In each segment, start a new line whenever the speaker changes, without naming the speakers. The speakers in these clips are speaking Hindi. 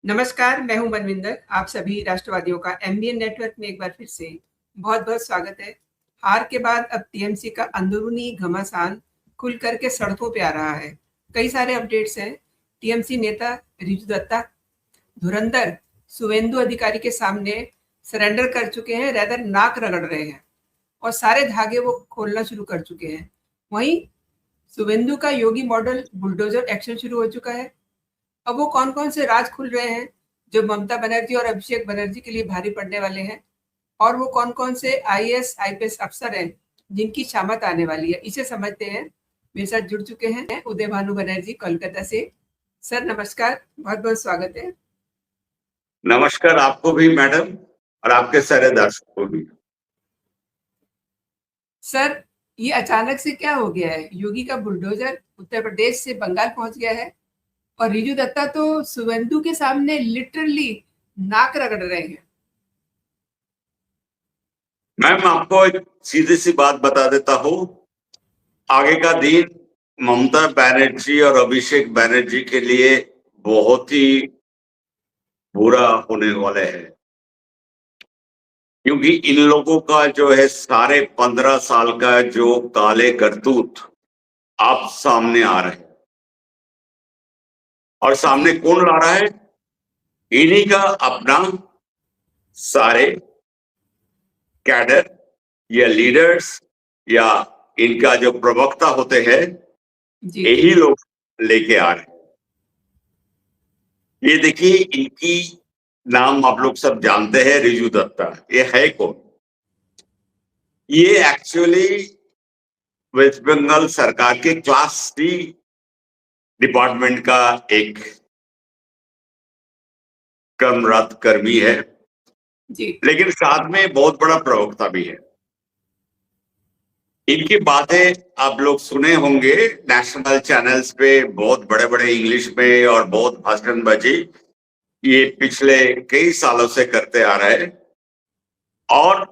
नमस्कार, मैं हूँ मनविंदर। आप सभी राष्ट्रवादियों का एमबीएन नेटवर्क में एक बार फिर से बहुत-बहुत स्वागत है। हार के बाद अब टीएमसी का अंदरूनी घमासान खुल कर के सड़कों पे आ रहा है। कई सारे अपडेट्स हैं। टीएमसी नेता रिजू दत्ता धुरंधर शुवेंदु अधिकारी के सामने सरेंडर कर चुके हैं, रेदर नाक रगड़ रहे हैं और सारे धागे वो खोलना शुरू कर चुके हैं। वहीं शुवेंदु का योगी मॉडल बुलडोजर एक्शन शुरू हो चुका है। अब वो कौन-कौन से राज खुल रहे हैं, जो ममता बनर्जी और अभिषेक बनर्जी के लिए भारी पड़ने वाले हैं और वो कौन-कौन से आईएएस, आईपीएस अफसर हैं, जिनकी शामत आने वाली है, इसे समझते हैं। मेरे साथ जुड़ चुके हैं उदय भानु बनर्जी कोलकाता से। सर नमस्कार, बहुत-बहुत स्वागत है।
नमस्कार आपको भी मैडम और आपके सारे दर्शकों को भी।
सर, ये अचानक से क्या हो गया है? योगी का बुलडोजर उत्तर प्रदेश से बंगाल पहुंच गया है और रिजू दत्ता तो शुवेंदु के सामने लिटरली नाक रगड़ रहे हैं।
मैम आपको एक सीधी सी बात बता देता हूँ, आगे का दिन ममता बनर्जी और अभिषेक बनर्जी के लिए बहुत ही बुरा होने वाले हैं, क्योंकि इन लोगों का जो है सारे 15 साल का जो काले करतूत आप सामने आ रहे हैं। और सामने कौन ला रहा है? इन्हीं का अपना सारे कैडर या लीडर्स या इनका जो प्रवक्ता होते हैं, यही लोग लेके आ रहे हैं। ये देखिए, इनकी नाम आप लोग सब जानते हैं, रिजू दत्ता। ये है कौन? ये एक्चुअली वेस्ट बंगाल सरकार के क्लास 3 डिपार्टमेंट का एक कर्मरत कर्मी है
जी।
लेकिन साथ में बहुत बड़ा प्रवक्ता भी है। इनकी बातें आप लोग सुने होंगे नेशनल चैनल्स पे, बहुत बड़े बड़े इंग्लिश में और बहुत भाषणबाजी ये पिछले कई सालों से करते आ रहे हैं। और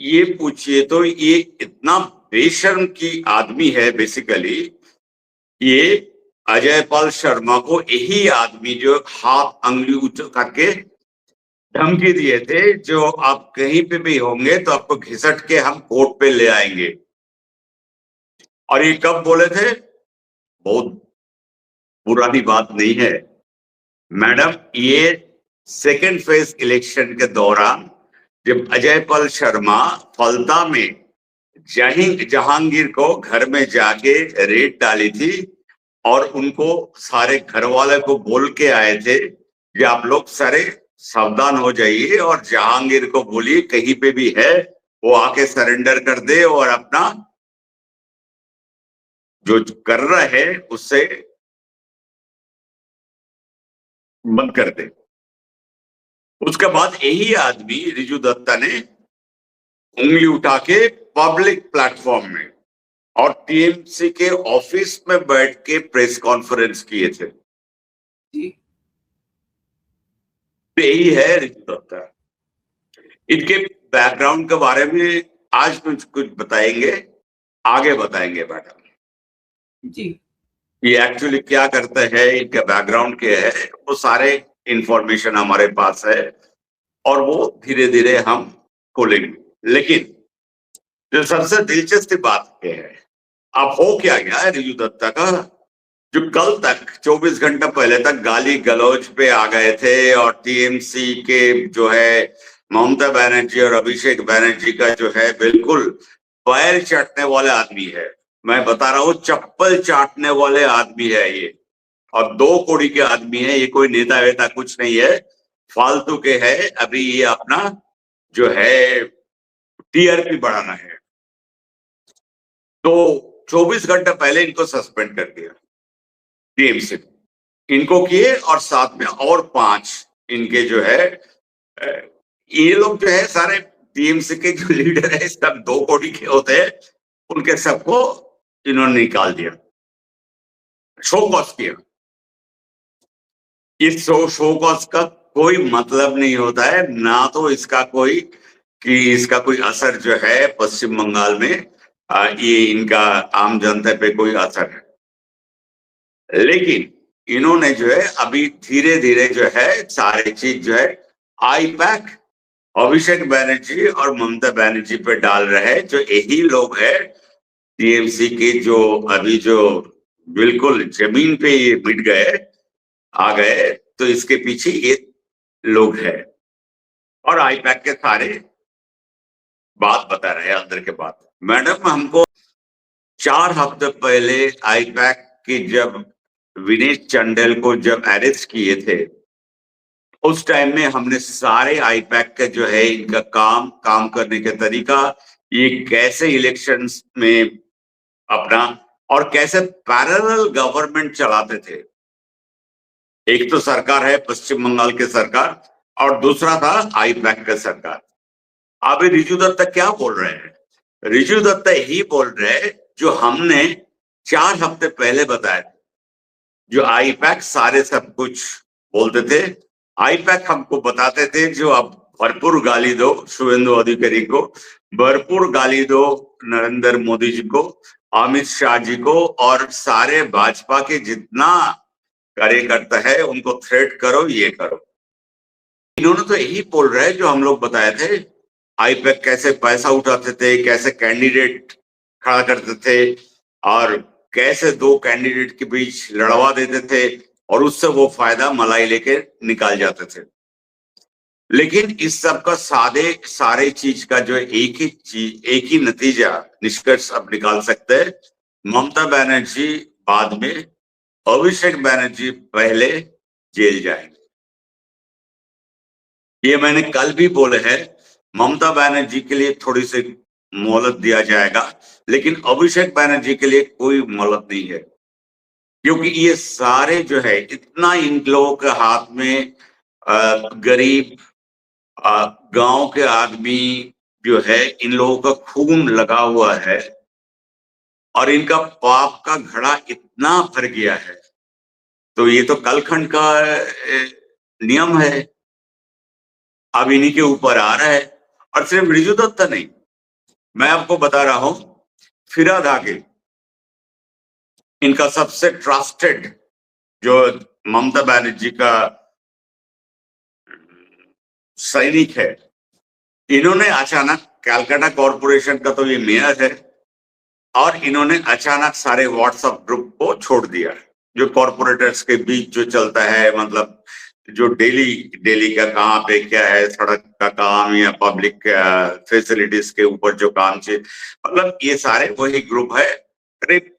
ये पूछिए तो ये इतना बेशर्म की आदमी है। बेसिकली ये अजय पाल शर्मा को यही आदमी जो हाथ अंगुली उठा करके धमकी दिए थे, जो आप कहीं पे भी होंगे तो आपको घिसट के हम कोर्ट पे ले आएंगे। और ये कब बोले थे? बहुत पुरानी बात नहीं है मैडम। ये सेकेंड फेज इलेक्शन के दौरान जब अजय पाल शर्मा फलता में जहांगीर को घर में जाके रेड डाली थी और उनको सारे घर वाले को बोल के आए थे कि आप लोग सारे सावधान हो जाइए और जहांगीर को बोलिए कहीं पे भी है वो आके सरेंडर कर दे और अपना जो कर रहा है उससे बंद कर दे। उसके बाद यही आदमी रिजू दत्ता ने उंगली उठा के पब्लिक प्लेटफॉर्म में और टीएमसी के ऑफिस में बैठ के प्रेस कॉन्फ्रेंस किए थे। यही है रिजू दत्ता। इनके बैकग्राउंड के बारे में आज कुछ बताएंगे, आगे बताएंगे मैडम
जी।
ये एक्चुअली क्या करते हैं, इनका बैकग्राउंड क्या है, वो सारे इंफॉर्मेशन हमारे पास है और वो धीरे धीरे हम खोलेंगे। लेकिन जो सबसे दिलचस्प बात यह है, अब हो क्या गया है रिजू दत्ता का, जो कल तक 24 घंटा पहले तक गाली गलौज पे आ गए थे और टीएमसी के जो है ममता बनर्जी और अभिषेक बनर्जी का जो है बिल्कुल पैर चाटने वाले आदमी है। मैं बता रहा हूँ, चप्पल चाटने वाले आदमी है ये, और 2 कौड़ी के आदमी है ये, कोई नेता वेता कुछ नहीं है, फालतू के है। अभी ये अपना जो है टीआरपी बढ़ाना है, तो 24 घंटे पहले इनको सस्पेंड कर दिया टीएमसी इनको किए, और साथ में और 5 इनके जो है ये लोग जो है सारे टीएमसी के जो लीडर है सब 2 कौड़ी के होते हैं, उनके सबको इन्होंने निकाल दिया, शो कॉज किया। इस शो कॉज का कोई मतलब नहीं होता है, ना तो इसका कोई असर जो है पश्चिम बंगाल में ये इनका आम जनता पे कोई असर है। लेकिन इन्होंने जो है अभी धीरे धीरे जो है सारी चीज जो है आईपैक अभिषेक बैनर्जी और ममता बनर्जी पे डाल रहे हैं, जो यही लोग है टीएमसी के जो अभी जो बिल्कुल जमीन पे ये मिट गए आ गए, तो इसके पीछे ये लोग हैं और आईपैक के सारे बात बता रहे हैं अंदर के बात। मैडम, हमको 4 हफ्ते पहले आईपैक की जब विनेश चंडेल को जब अरेस्ट किए थे, उस टाइम में हमने सारे आईपैक का जो है इनका काम करने का तरीका, ये कैसे इलेक्शंस में अपना और कैसे पैरेलल गवर्नमेंट चलाते थे। एक तो सरकार है पश्चिम बंगाल की सरकार और दूसरा था आईपैक का सरकार। अभी रिजू दत्ता क्या बोल रहे हैं? रिजू दत्ता ही बोल रहे हैं जो हमने 4 हफ्ते पहले बताया, जो आईपैक सारे सब कुछ बोलते थे। आईपैक हमको बताते थे जो अब भरपूर गाली दो शुभेंदु अधिकारी को, भरपूर गाली दो नरेंद्र मोदी जी को, अमित शाह जी को और सारे भाजपा के जितना कार्यकर्ता है उनको थ्रेट करो, ये करो। इन्होंने तो यही बोल रहे हैं जो हम लोग बताए थे। आईपैक कैसे पैसा उठाते थे, कैसे कैंडिडेट खड़ा करते थे और कैसे 2 कैंडिडेट के बीच लड़वा देते थे और उससे वो फायदा मलाई लेके निकाल जाते थे। लेकिन इस सब का सारे चीज का जो एक ही नतीजा निष्कर्ष अब निकाल सकते हैं। ममता बनर्जी बाद में, अभिषेक बनर्जी पहले जेल जाएंगे। ये मैंने कल भी बोले हैं, ममता बनर्जी के लिए थोड़ी सी मोहलत दिया जाएगा, लेकिन अभिषेक बनर्जी के लिए कोई मोहलत नहीं है, क्योंकि ये सारे जो है इतना इन लोगों के हाथ में गरीब गांव के आदमी जो है इन लोगों का खून लगा हुआ है और इनका पाप का घड़ा इतना भर गया है, तो ये तो कलखंड का नियम है, अब इन्हीं के ऊपर आ रहा है। और सिर्फ रिजू दत्ता नहीं, मैं आपको बता रहा हूं फिराद आगे इनका सबसे ट्रस्टेड जो ममता बनर्जी का सैनिक है, इन्होंने अचानक कलकत्ता कॉरपोरेशन का तो ये मेयर है और इन्होंने अचानक सारे व्हाट्सएप ग्रुप को छोड़ दिया, जो कॉरपोरेटर्स के बीच जो चलता है, मतलब जो डेली का कहाँ पे क्या है, सड़क का काम या पब्लिक फैसिलिटीज के ऊपर जो काम चाहिए, मतलब ये सारे वही ग्रुप है। करीब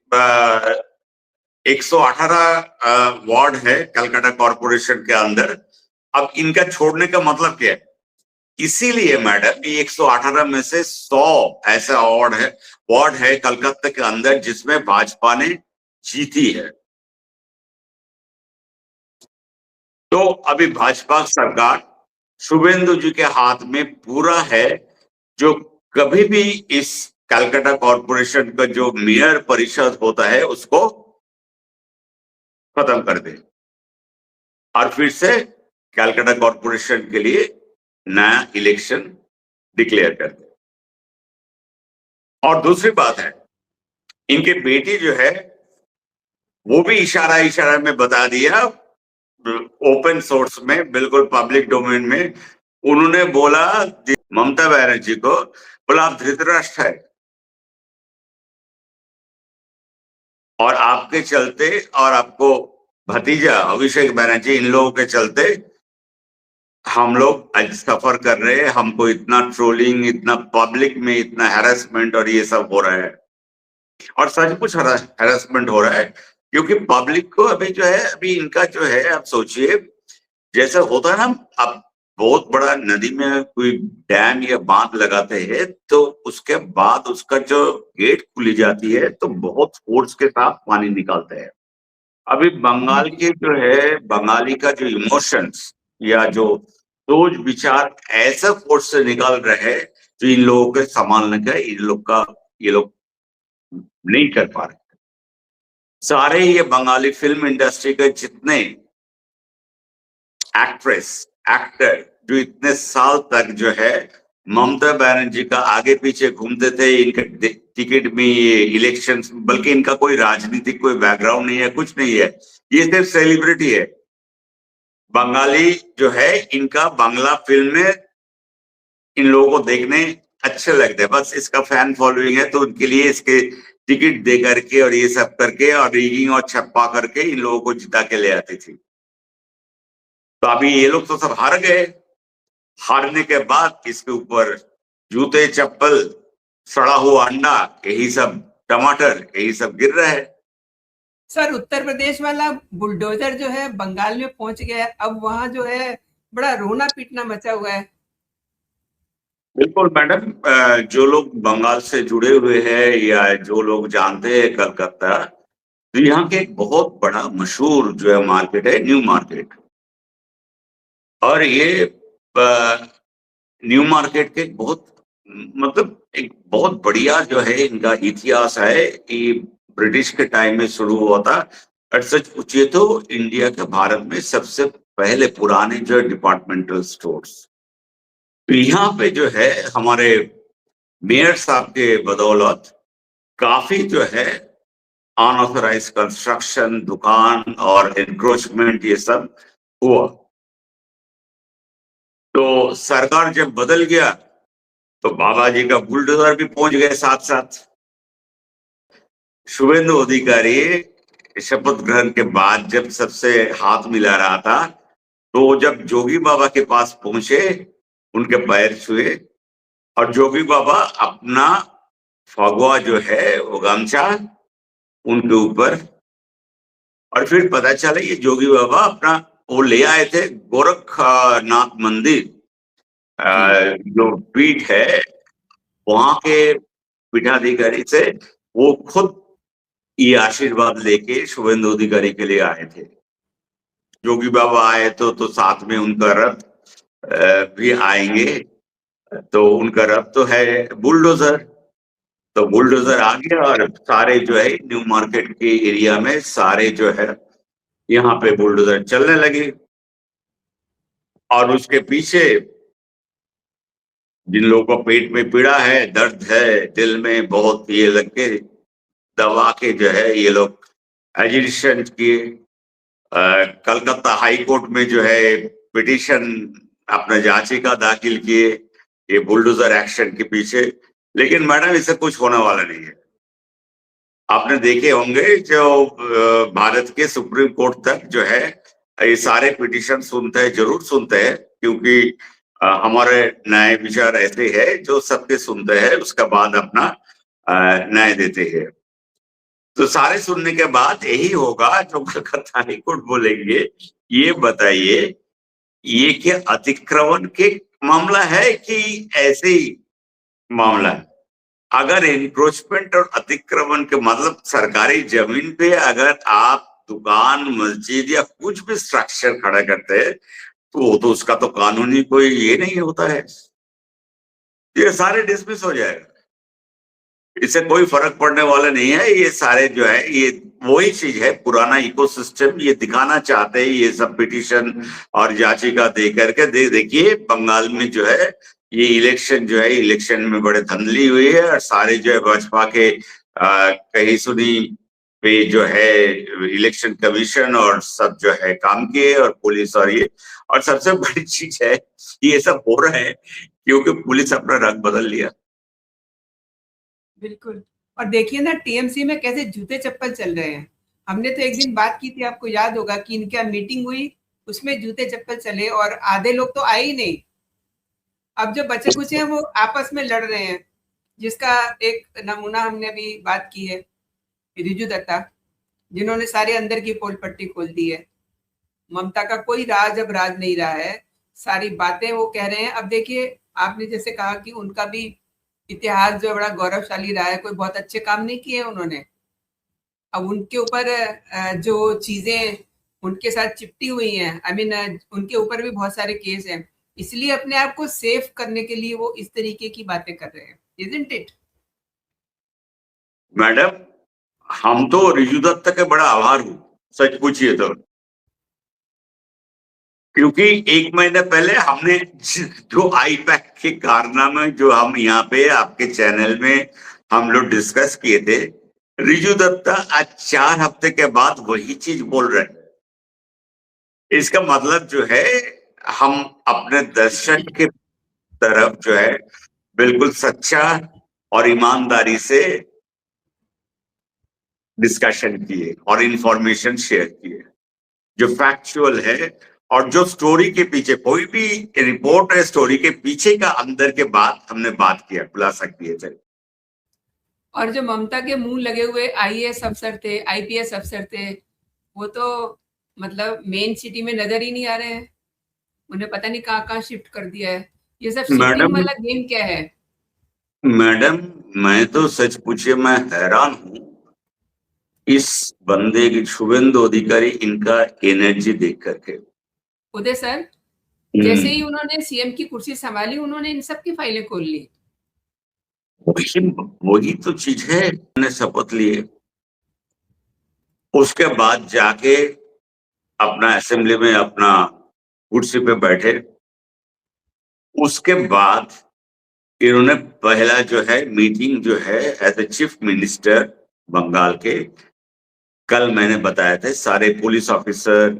118 वार्ड है कलकत्ता कॉरपोरेशन के अंदर। अब इनका छोड़ने का मतलब क्या है? इसीलिए मैडम, 118 में से 100 ऐसा वार्ड है कलकत्ता के अंदर जिसमें भाजपा ने जीती है। तो अभी भाजपा सरकार शुभेंदु जी के हाथ में पूरा है, जो कभी भी इस कलकत्ता कॉरपोरेशन का जो मेयर परिषद होता है उसको खत्म कर दे और फिर से कलकत्ता कॉरपोरेशन के लिए नया इलेक्शन डिक्लेयर कर दे। और दूसरी बात है, इनके बेटी जो है वो भी इशारा में बता दिया, ओपन सोर्स में, बिल्कुल पब्लिक डोमेन में, उन्होंने बोला ममता बनर्जी को, बोला आप धृतराष्ट्र है और आपके चलते और आपको भतीजा अभिषेक बनर्जी, इन लोगों के चलते हम लोग आज सफर कर रहे हैं, हमको इतना ट्रोलिंग, इतना पब्लिक में इतना हैरेसमेंट और ये सब हो रहा है। और सच कुछ हैरेसमेंट हो रहा है क्योंकि पब्लिक को अभी जो है, अभी इनका जो है, आप सोचिए जैसे होता है ना, अब बहुत बड़ा नदी में कोई डैम या बांध लगाते हैं तो उसके बाद उसका जो गेट खुली जाती है तो बहुत फोर्स के साथ पानी निकालते हैं। अभी बंगाल के जो है, बंगाली का जो इमोशंस या जो सोच विचार ऐसा फोर्स से निकाल रहे हैं जो इन लोगों के संभालने का ये लोग नहीं कर पा रहे। सारे ये बंगाली फिल्म इंडस्ट्री के जितने एक्टर जो इतने साल तक जो है ममता बनर्जी का आगे पीछे घूमते थे, इनका टिकट में, ये इलेक्शन, बल्कि इनका कोई राजनीतिक कोई बैकग्राउंड नहीं है, कुछ नहीं है, ये सिर्फ सेलिब्रिटी है। बंगाली जो है, इनका बांग्ला फिल्म में इन लोगों को देखने अच्छे लगते हैं, बस इसका फैन फॉलोइंग है, तो उनके लिए इसके टिकट दे करके और ये सब करके और रिगिंग और छप्पा करके इन लोगों को जिता के ले आती थी। तो अभी ये लोग तो सब हार गए। हारने के बाद इसके ऊपर जूते, चप्पल, सड़ा हुआ अंडा, यही सब, टमाटर, यही सब गिर रहा है।
सर, उत्तर प्रदेश वाला बुलडोजर जो है बंगाल में पहुंच गया है, अब वहां जो है बड़ा रोना पीटना मचा हुआ है।
बिल्कुल मैडम, जो लोग बंगाल से जुड़े हुए हैं या जो लोग जानते हैं कलकत्ता, तो यहाँ के एक बहुत बड़ा मशहूर जो है मार्केट है न्यू मार्केट। और ये न्यू मार्केट के बहुत, मतलब एक बहुत बढ़िया जो है इनका इतिहास है कि ब्रिटिश के टाइम में शुरू हुआ था। और सच पूछिए तो इंडिया के, भारत में सबसे पहले पुराने जो डिपार्टमेंटल स्टोर्स। तो यहाँ पे जो है हमारे मेयर साहब के बदौलत काफी जो है अनऑथराइज कंस्ट्रक्शन, दुकान और एनक्रोचमेंट ये सब हुआ। तो सरकार जब बदल गया तो बाबा जी का बुलडोजर भी पहुंच गए साथ साथ। शुभेंदु अधिकारी शपथ ग्रहण के बाद जब सबसे हाथ मिला रहा था, तो जब जोगी बाबा के पास पहुंचे, उनके पैर छुए और जोगी बाबा अपना फगुआ जो है वो गमछा उनके ऊपर, और फिर पता चला ये जोगी बाबा अपना वो ले आए थे गोरखनाथ मंदिर, जो पीठ है वहां के पीठाधिकारी से वो खुद ये आशीर्वाद लेके शुभेंदु अधिकारी के लिए आए थे। जोगी बाबा आए तो साथ में उनका रथ भी आएंगे। तो उनका रथ तो है बुलडोजर, तो बुलडोजर आ गया और सारे जो है न्यू मार्केट के एरिया में सारे जो है यहाँ पे बुलडोजर चलने लगे। और उसके पीछे जिन लोगों को पेट में पीड़ा है, दर्द है, दिल में बहुत, ये लग के दबा के जो है ये लोग एजिटेशन किए। कलकत्ता हाई कोर्ट में जो है पिटीशन, अपना याचिका दाखिल किए ये बुलडोजर एक्शन के पीछे। लेकिन मैडम इससे कुछ होने वाला नहीं है। आपने देखे होंगे जो भारत के सुप्रीम कोर्ट तक जो है ये सारे पिटीशन सुनते हैं, जरूर सुनते हैं, क्योंकि हमारे न्याय विचार ऐसे है जो सबके सुनते हैं, उसके बाद अपना न्याय देते हैं। तो सारे सुनने के बाद यही होगा जो कलकत्ता हाई कोर्ट बोलेंगे। ये बताइए, ये क्या अतिक्रमण के मामला है कि ऐसे ही मामला है? अगर एनक्रोचमेंट और अतिक्रमण के मतलब सरकारी जमीन पे अगर आप दुकान, मस्जिद या कुछ भी स्ट्रक्चर खड़ा करते हैं, तो वो तो उसका तो कानूनी कोई ये नहीं होता है, ये सारे डिसमिस हो जाएगा, इससे कोई फर्क पड़ने वाला नहीं है। ये सारे जो है ये वही चीज है, पुराना इकोसिस्टम ये दिखाना चाहते हैं ये सब पिटीशन और याचिका दे करके। देखिए बंगाल में जो है ये इलेक्शन जो है, इलेक्शन में बड़े धंधली हुई है और सारे जो है भाजपा के कहीं सुनी पे जो है इलेक्शन कमीशन और सब जो है काम किए, और पुलिस, और ये, और सबसे बड़ी चीज है ये सब हो रहा है क्योंकि पुलिस अपना रंग बदल लिया।
बिल्कुल। और देखिए ना टीएमसी में कैसे जूते चप्पल चल रहे हैं। हमने तो एक दिन बात की थी, आपको याद होगा कि इनका मीटिंग हुई, उसमें जूते चप्पल चले और आधे लोग तो आए ही नहीं। अब जो बचे कुछ हैं वो आपस में लड़ रहे हैं, जिसका एक नमूना हमने अभी बात की है, रिजू दत्ता, जिन्होंने सारे अंदर की पोल पट्टी खोल दी है। ममता का कोई राज अब राज नहीं रहा है, सारी बातें वो कह रहे हैं। अब देखिए आपने जैसे कहा कि उनका भी इतिहास जो बड़ा गौरवशाली रहा है, कोई बहुत अच्छे काम नहीं किए उन्होंने। अब उनके ऊपर जो चीजें उनके साथ चिपटी हुई हैं, आई मीन उनके ऊपर भी बहुत सारे केस हैं, इसलिए अपने आप को सेफ करने के लिए वो इस तरीके की बातें कर रहे हैं, इजंट इट?
मैडम हम तो रिजू दत्ता के बड़ा आभार हूं, सच पूछिए तो, क्योंकि एक महीने पहले हमने जो आईपैक के कारनामे जो हम यहाँ पे आपके चैनल में हम लोग डिस्कस किए थे, रिजू दत्ता आज 4 हफ्ते के बाद वही चीज बोल रहे हैं। इसका मतलब जो है हम अपने दर्शक के तरफ जो है बिल्कुल सच्चा और ईमानदारी से डिस्कशन किए और इंफॉर्मेशन शेयर किए जो फैक्चुअल है, और जो स्टोरी के पीछे कोई भी रिपोर्ट है, स्टोरी के पीछे का अंदर के बात हमने बात किया, खुलासा किए थे।
और जो ममता के मुंह लगे हुए आईएएस अफसर थे, आईपीएस अफसर थे, वो तो मतलब मेन सिटी में नजर ही नहीं आ रहे हैं। उन्हें पता नहीं कहाँ-कहाँ शिफ्ट कर दिया है। ये सब शिफ्टिंग
मैडम
वाला गेम क्या है?
मैडम मैं तो सच पूछिए मैं हैरान हूं इस बंदे की, शुभेंदु अधिकारी, इनका एनर्जी देख करके।
उदय सर, जैसे ही उन्होंने सीएम की कुर्सी संभाली, उन्होंने इन सब की फाइलें खोल ली।
वही वही तो चीज है, मैंने शपथ लिए उसके बाद जाके अपना असेंबली में अपना कुर्सी पे बैठे। उसके बाद इन्होंने पहला जो है मीटिंग जो है as a chief minister Bengal के, कल मैंने बताया था सारे police officer,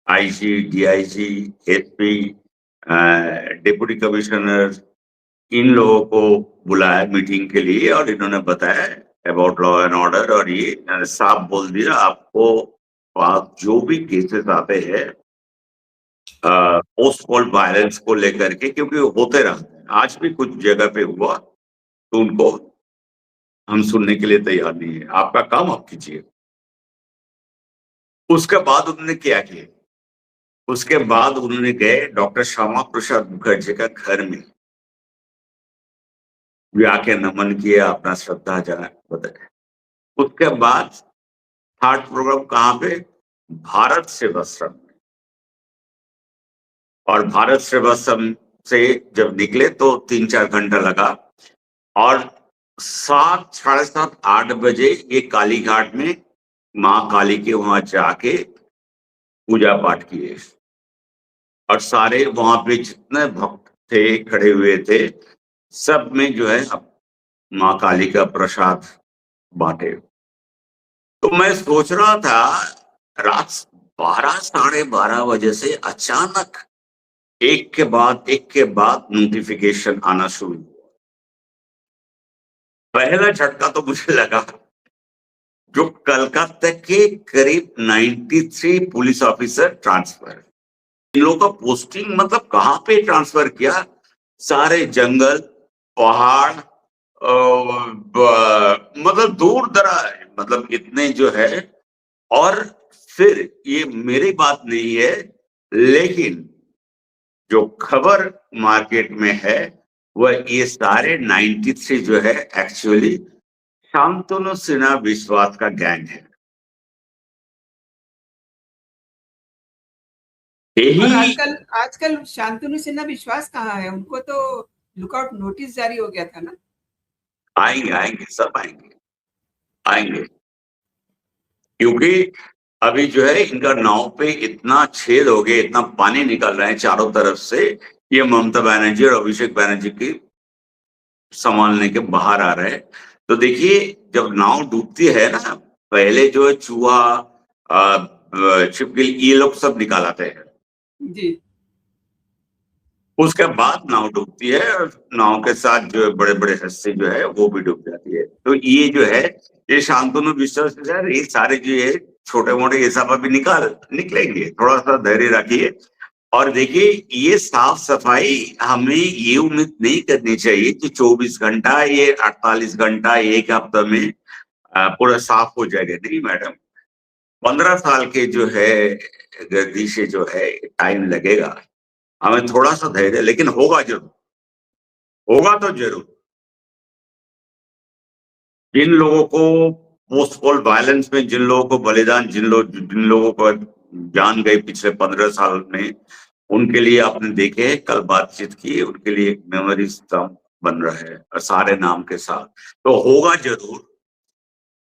IG, DIG, SP, deputy commissioner, इन लोगों को बुलाया मीटिंग के लिए और इन्होंने बताया अबाउट लॉ एंड ऑर्डर, और ये साफ बोल दिया आपको आप जो भी केसेस आते हैं पोस्ट पोल वायलेंस को लेकर के, क्योंकि होते रहते हैं, आज भी कुछ जगह पे हुआ, तो उनको हम सुनने के लिए तैयार नहीं है, आपका काम आप कीजिए। उसके बाद उन्होंने क्या किया, उसके बाद उन्होंने गए डॉक्टर श्यामा प्रसाद मुखर्जी का घर में आके नमन किया, अपना श्रद्धा जना बताया। उसके बाद थर्ड प्रोग्राम कहाँ पे, भारत सेवाश्रम में, और भारत सेवाश्रम से जब निकले तो 3-4 घंटा लगा, और 7, 7:30, 8 बजे ये काली घाट में माँ काली के वहां जाके पूजा पाठ किए, और सारे वहां पे जितने भक्त थे खड़े हुए थे सब में जो है माँ काली का प्रसाद बांटे। तो मैं सोच रहा था रात 12, 12:30 बजे से अचानक एक के बाद नोटिफिकेशन आना शुरू हुआ। पहला झटका तो मुझे लगा जो कलकत्ता के करीब 93 पुलिस ऑफिसर ट्रांसफर, इन लोगों का पोस्टिंग मतलब कहाँ पे ट्रांसफर किया, सारे जंगल, पहाड़, मतलब दूर दराज, मतलब इतने जो है। और फिर ये मेरी बात नहीं है, लेकिन जो खबर मार्केट में है वह ये सारे 93 जो है एक्चुअली शांतनु सिन्हा विश्वास का गैंग है।
और
यही
आजकल आजकल शांतनु सिन्हा विश्वास कहाँ है? उनको तो लुकआउट नोटिस जारी हो गया था ना?
आएंगे, आएंगे, सब आएंगे, आएंगे, क्योंकि अभी जो है इनका नाव पे इतना छेद हो गया, इतना पानी निकल रहा है चारों तरफ से, ये ममता बनर्जी और अभिषेक बनर्जी की संभालने के बाहर आ रहे हैं। तो देखिए जब नाव डूबती है ना, पहले जो है चूहा, छिपकली, ये लोग सब निकाल आते हैं,
जी।
उसके बाद नाव डूबती है और नाव के साथ जो है बड़े बड़े हस्ती जो है वो भी डूब जाती है। तो ये जो है ये शांतनु विश्वास के साथ ये सारे जो है छोटे मोटे ये सब अभी निकलेंगे, थोड़ा सा धैर्य रखिए। और देखिए ये साफ सफाई हमें ये उम्मीद नहीं करनी चाहिए कि 24 घंटा, ये 48 घंटा, एक हफ्ता में पूरा साफ हो जाएगा। नहीं मैडम, 15 साल के जो है गर्दी से जो है टाइम लगेगा, हमें थोड़ा सा धैर्य, लेकिन होगा जरूर, होगा तो जरूर। जिन लोगों को पोस्ट पोल वायलेंस में, जिन लोगों को बलिदान, जिन लोगों को जान गई पिछले 15 साल में, उनके लिए आपने देखे कल बातचीत की, उनके लिए एक मेमोरी स्टम्प बन रहा है और सारे नाम के साथ, तो होगा जरूर।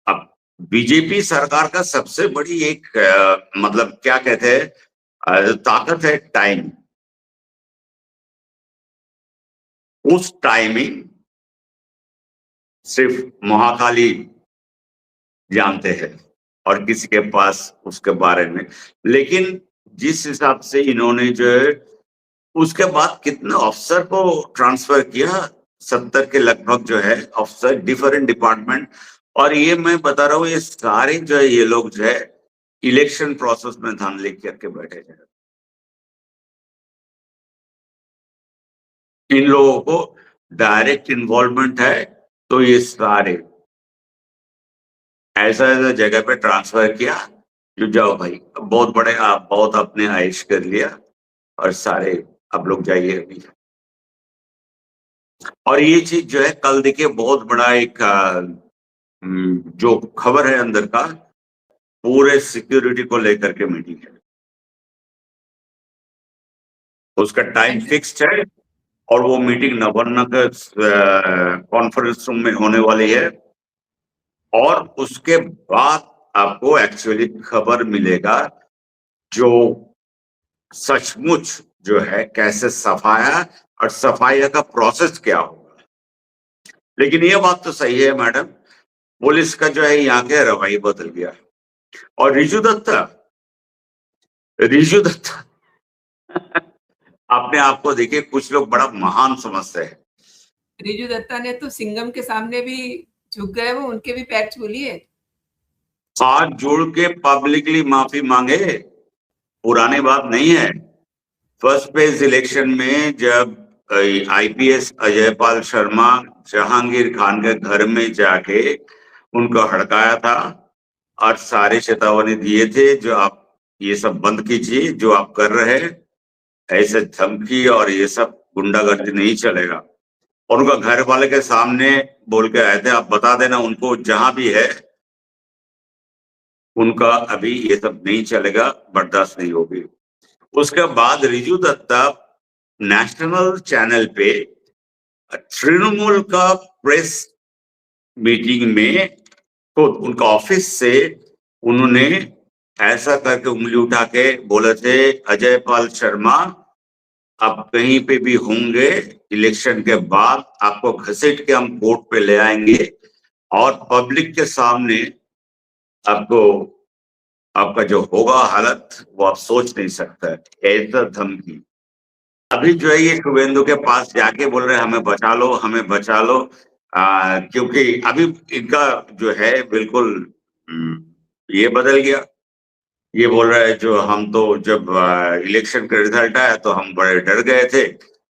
अब बीजेपी सरकार का सबसे बड़ी एक मतलब क्या कहते हैं ताकत है टाइम। उस टाइमिंग सिर्फ महाकाली जानते हैं और किसी के पास उसके बारे में, लेकिन जिस हिसाब से इन्होंने जो है उसके बाद कितने अफसर को ट्रांसफर किया, 70 के लगभग जो है अफसर डिफरेंट डिपार्टमेंट। और ये मैं बता रहा हूँ, ये सारे जो है ये लोग जो है इलेक्शन प्रोसेस में धान लेके करके बैठे हैं। इन लोगों को डायरेक्ट इन्वॉल्वमेंट है, तो ये सारे ऐसा ऐसा जगह पे ट्रांसफर किया जो जाओ भाई बहुत बड़े, आप बहुत अपने आयश कर लिया और सारे अब लोग जाइए अभी। और ये चीज जो है कल देखिए बहुत बड़ा एक जो खबर है अंदर का, पूरे सिक्योरिटी को लेकर के मीटिंग है, उसका टाइम फिक्स्ड है और वो मीटिंग नवान्न का कॉन्फ्रेंस रूम में होने वाली है। और उसके बाद आपको एक्चुअली खबर मिलेगा जो सचमुच जो है कैसे सफाया और सफाया का प्रोसेस क्या होगा। लेकिन ये बात तो सही है मैडम, पुलिस का जो है यहाँ के रवैया बदल गया। और रिजू दत्ता अपने आप को देखिए, कुछ लोग बड़ा महान समझते हैं।
रिजू दत्ता ने तो सिंघम के सामने भी झुक गए, वो उनके भी पैर छू लिए,
हाथ जोड़ के पब्लिकली माफी मांगे, पुरानी बात नहीं है। फर्स्ट फेज इलेक्शन में जब आईपीएस अजयपाल शर्मा जहांगीर खान के घर में जाके उनको हड़काया था और सारे चेतावनी दिए थे, जो आप ये सब बंद कीजिए जो आप कर रहे हैं, ऐसे धमकी और ये सब गुंडागर्दी नहीं चलेगा। और उनका घर वाले के सामने बोल के आए थे, आप बता देना उनको जहां भी है, उनका अभी ये सब नहीं चलेगा, बर्दाश्त नहीं होगी। उसके बाद रिजू दत्ता नेशनल चैनल पे तृणमूल का प्रेस मीटिंग में खुद उनका ऑफिस से उन्होंने ऐसा करके उंगली उठा के बोले थे, अजयपाल शर्मा अब कहीं पे भी होंगे इलेक्शन के बाद आपको घसीट के हम कोर्ट पे ले आएंगे और पब्लिक के सामने आपको आपका जो होगा हालत वो आप सोच नहीं सकते। ऐसा धमकी अभी जो है ये शुभेंदु के पास जाके बोल रहे हैं हमें बचा लो, हमें बचा लो, क्योंकि अभी इनका जो है बिल्कुल ये बदल गया। ये बोल रहा है जो हम तो जब इलेक्शन का रिजल्ट आया तो हम बड़े डर गए थे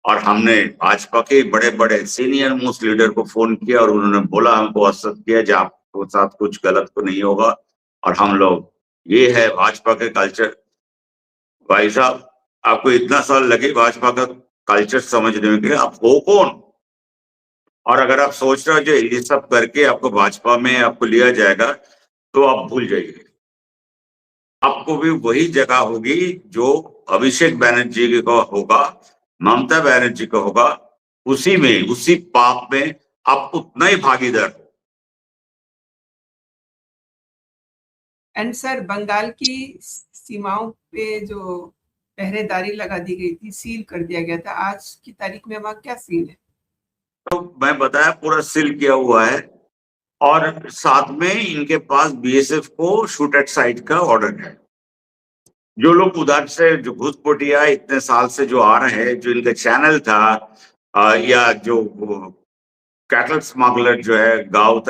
और हमने भाजपा के बड़े बड़े सीनियर मोस्ट लीडर को फोन किया और उन्होंने बोला, हमको आश्वस्त किया जो आपके साथ कुछ गलत तो नहीं होगा और हम लोग, ये है भाजपा के कल्चर। भाई साहब आपको इतना साल लगे भाजपा का कल्चर समझने में, आप हो कौन? और अगर आप सोच रहे हो जो ये सब करके आपको भाजपा में आपको लिया जाएगा तो आप भूल जाइए, आपको भी वही जगह होगी जो अभिषेक बैनर्जी का होगा, ममता बनर्जी का होगा, उसी में उसी पाप में आप उतना ही भागीदार हो।
एंड सर, बंगाल की सीमाओं पे जो पहरेदारी लगा दी गई थी, सील कर दिया गया था, आज की तारीख में वहां क्या सीन है?
तो मैं बताया पूरा सील किया हुआ है और साथ में इनके पास बीएसएफ को शूट एट साइट का ऑर्डर है। जो लोग उधर से जो घुसपैठिया इतने साल से जो आ रहे हैं, जो इनका चैनल था या जो कैटल स्मगलर जो है गौ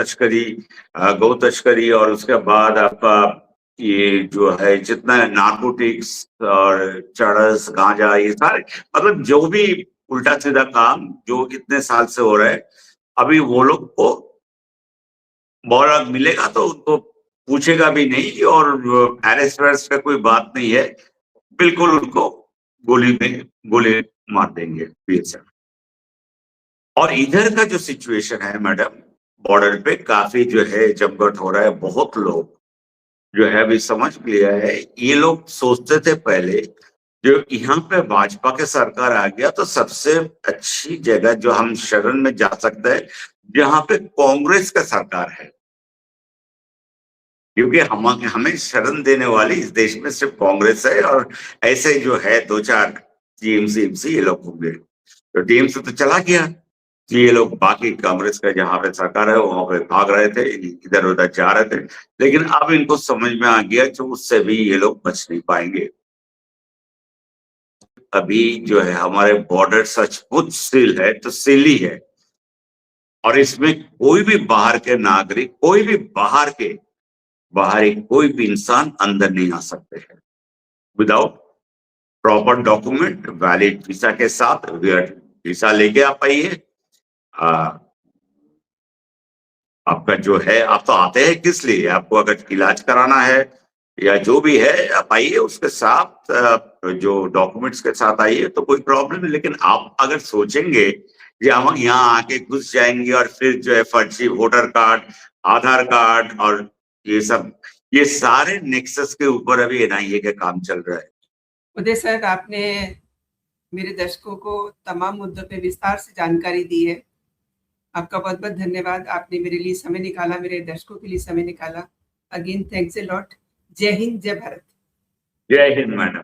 तस्करी और उसके बाद आपका ये जो है जितना नार्कोटिक्स और चरस गांजा, ये सारे मतलब जो भी उल्टा सीधा काम जो इतने साल से हो रहा है, अभी वो लोग को मौका मिलेगा तो उनको पूछेगा भी नहीं और अरेस्ट वरेस्ट का कोई बात नहीं है, बिल्कुल उनको गोली मार देंगे बीएसएफ। और इधर का जो सिचुएशन है मैडम, बॉर्डर पे काफी जो है जमघट हो रहा है। बहुत लोग जो है अभी समझ लिया है, ये लोग सोचते थे पहले जो यहाँ पे भाजपा के सरकार आ गया तो सबसे अच्छी जगह जो हम शरण में जा सकते हैं जहाँ पे कांग्रेस का सरकार है, क्योंकि हमें शरण देने वाली इस देश में सिर्फ कांग्रेस है और ऐसे जो है दो चार टीएमसी ये लोग होंगे। तो टीएमसी तो चला गया, तो ये लोग बाकी कांग्रेस का जहां पे सरकार है वहां पे भाग रहे थे, इधर उधर जा रहे थे। लेकिन अब इनको समझ में आ गया कि उससे भी ये लोग बच नहीं पाएंगे। अभी जो है हमारे बॉर्डर सचमुच सील है, तो सील ही है, और इसमें कोई भी बाहर के नागरिक, कोई भी बाहरी कोई भी इंसान अंदर नहीं आ सकते हैं without proper document, valid visa के साथ। वीसा लेके आप आइए। आपका जो है, आप तो आते हैं किस लिए? आपको अगर इलाज कराना है या जो भी है, आप आइए उसके साथ, जो डॉक्यूमेंट्स के साथ आइए, तो कोई प्रॉब्लम नहीं। लेकिन आप अगर सोचेंगे कि हम यहाँ आके घुस जाएंगे और फिर जो है फर्जी वोटर कार्ड, आधार कार्ड और ये सब, ये सारे नेक्सस के ऊपर अभी एनआईए का काम चल रहा है।
उदय सर, आपने मेरे दर्शकों को तमाम मुद्दों पे विस्तार से जानकारी दी है। आपका बहुत बहुत धन्यवाद। आपने मेरे लिए समय निकाला, मेरे दर्शकों के लिए समय निकाला। Again thanks a lot. जय हिंद, जय भारत।
जय हिंद मैडम।